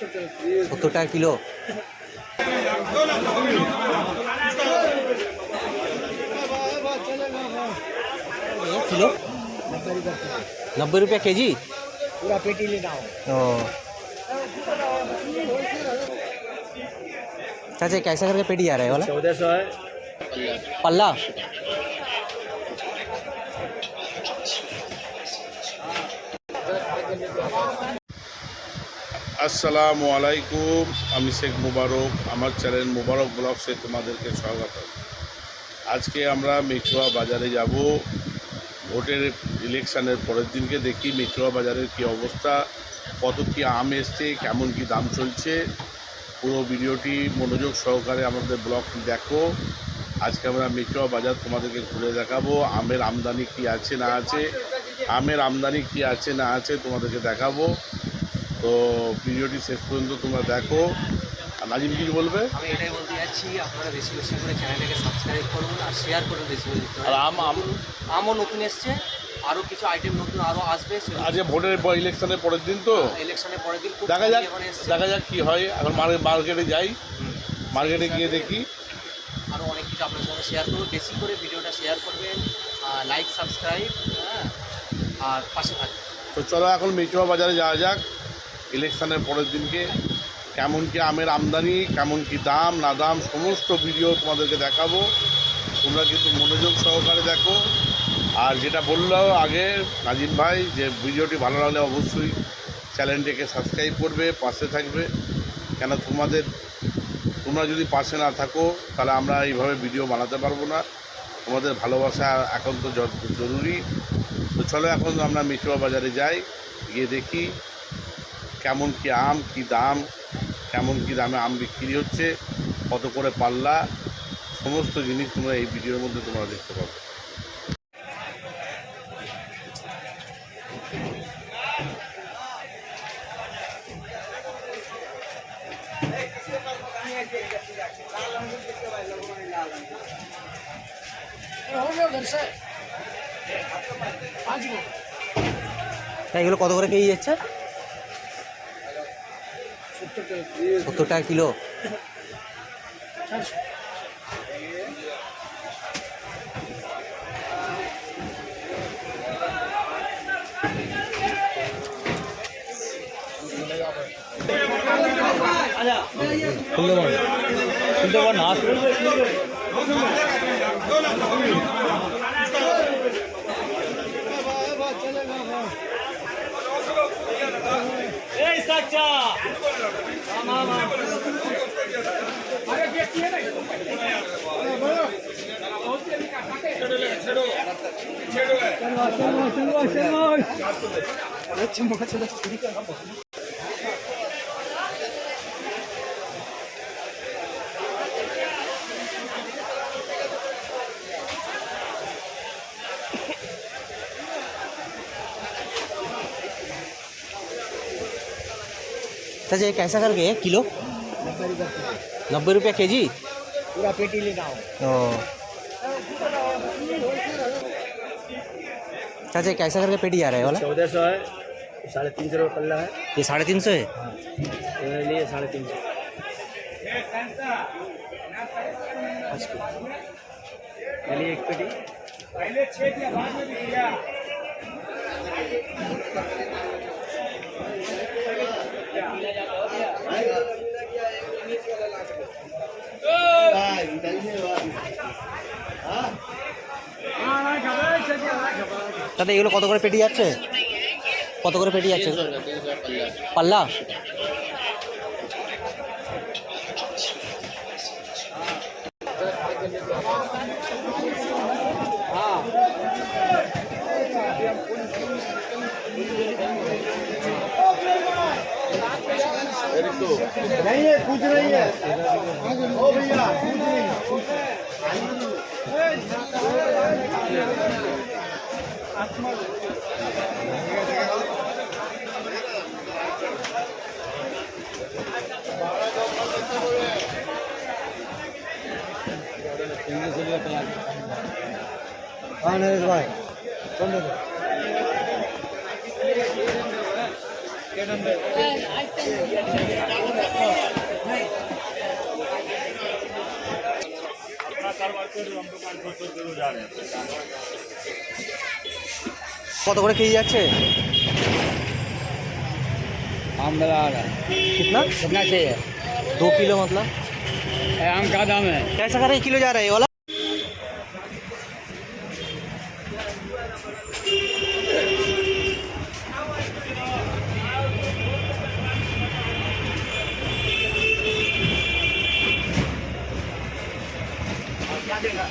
70 টাকা kilo. Kilo 90 रुपया KG पूरा पेटी लेना हो। चाचा कैसा करके पेटी आ रहा है वाला? 1400 है पल्ला। আসসালামু আলাইকুম, আমি শেখ মুবারক। আমার চ্যানেল মুবারক ব্লগসে তোমাদেরকে স্বাগত। আজকে আমরা মেচুয়া বাজারে যাব। ভোটের ইলেকশনের পরের দিনকে দেখি মেচুয়া বাজারের কি অবস্থা, কত কি আম এসছে, কেমন কি দাম চলছে। পুরো ভিডিওটি মনোযোগ সহকারে আমাদের ব্লগটি দেখো। আজকে আমরা মেচুয়া বাজার তোমাদেরকে ঘুরে দেখাবো। আমের আমদানি কি আছে না আছে, তোমাদেরকে দেখাবো। তো ভিডিওটি শেষ পর্যন্ত তোমরা দেখো। আর নাজিম কিছু বলবে? আমি এটাই বলতে যাচ্ছি, আপনারা বেশি বেশি করে চ্যানেলটাকে সাবস্ক্রাইব করুন আর শেয়ার করুন বেশি বেশি। আর আমও নতুন এসছে, আরও কিছু আইটেম নতুন আরও আসবে। আজকে ভোটের ইলেকশনের পরের দিন, তো ইলেকশনের পরের দিন দেখা যাক কি হয়। এখন মার্কেটে যাই, মার্কেটে গিয়ে দেখি। আরও অনেক কিছু আপনার সঙ্গে শেয়ার করবো। বেশি করে ভিডিওটা শেয়ার করবেন, লাইক সাবস্ক্রাইব, আর পাশে থাকবেন। তো চলো এখন মেচুয়া বাজারে যাওয়া যাক। ইলেকশনের পরের দিনকে কেমন কি আমের আমদানি, কেমন কি দাম না দাম, সমস্ত ভিডিও তোমাদেরকে দেখাবো। তোমরা কিন্তু মনোযোগ সহকারে দেখো। আর যেটা বললো আগে নাজিম ভাই, যে ভিডিওটি ভালো লাগলে অবশ্যই চ্যানেলটিকে সাবস্ক্রাইব করবে, পাশে থাকবে। কেন তোমরা যদি পাশে না থাকো তাহলে আমরা এইভাবে ভিডিও বানাতে পারবো না। তোমাদের ভালোবাসা একান্ত জরুরি। তো চলো এখন আমরা মেচুয়া বাজারে যাই, গিয়ে দেখি কেমন কি আম, কি দাম, কেমন কি দামে আম বিক্রি হচ্ছে, কত করে পাল্লা, সমস্ত জিনিস তোমরা এই ভিডিওর মধ্যে তোমরা দেখতে পাবে। এগুলো কত করে কেজি যাচ্ছে? 70 টাকা কিলো। খুলতে পার না। चाचा ये कैसा करके है किलो? 90 रुपया केजी पूरा पेटी लेना हो। चाचा ये कैसा करके पेटी आ रहा है वाला? 1400 है, 350 रुपये पल्ला है। ये 350 है। मेरे लिए 350। पहले एक पेटी, पहले 6 के बाद में भी दिया। দাদা এগুলো কত করে পেটি যাচ্ছে? কত করে পেটি যাচ্ছে পাল্লা? नहीं है, पूछ रही है ओ भैया, पूछ रही है। हाँ नरेश भाई, কত করে কেজি যাচ্ছে? आम मिला रहा है कितना कितना चाहिए 2 किलो मतलब आम का दाम है कैसा कर रहे किलो जा रहा है ये वाला? क्या देगा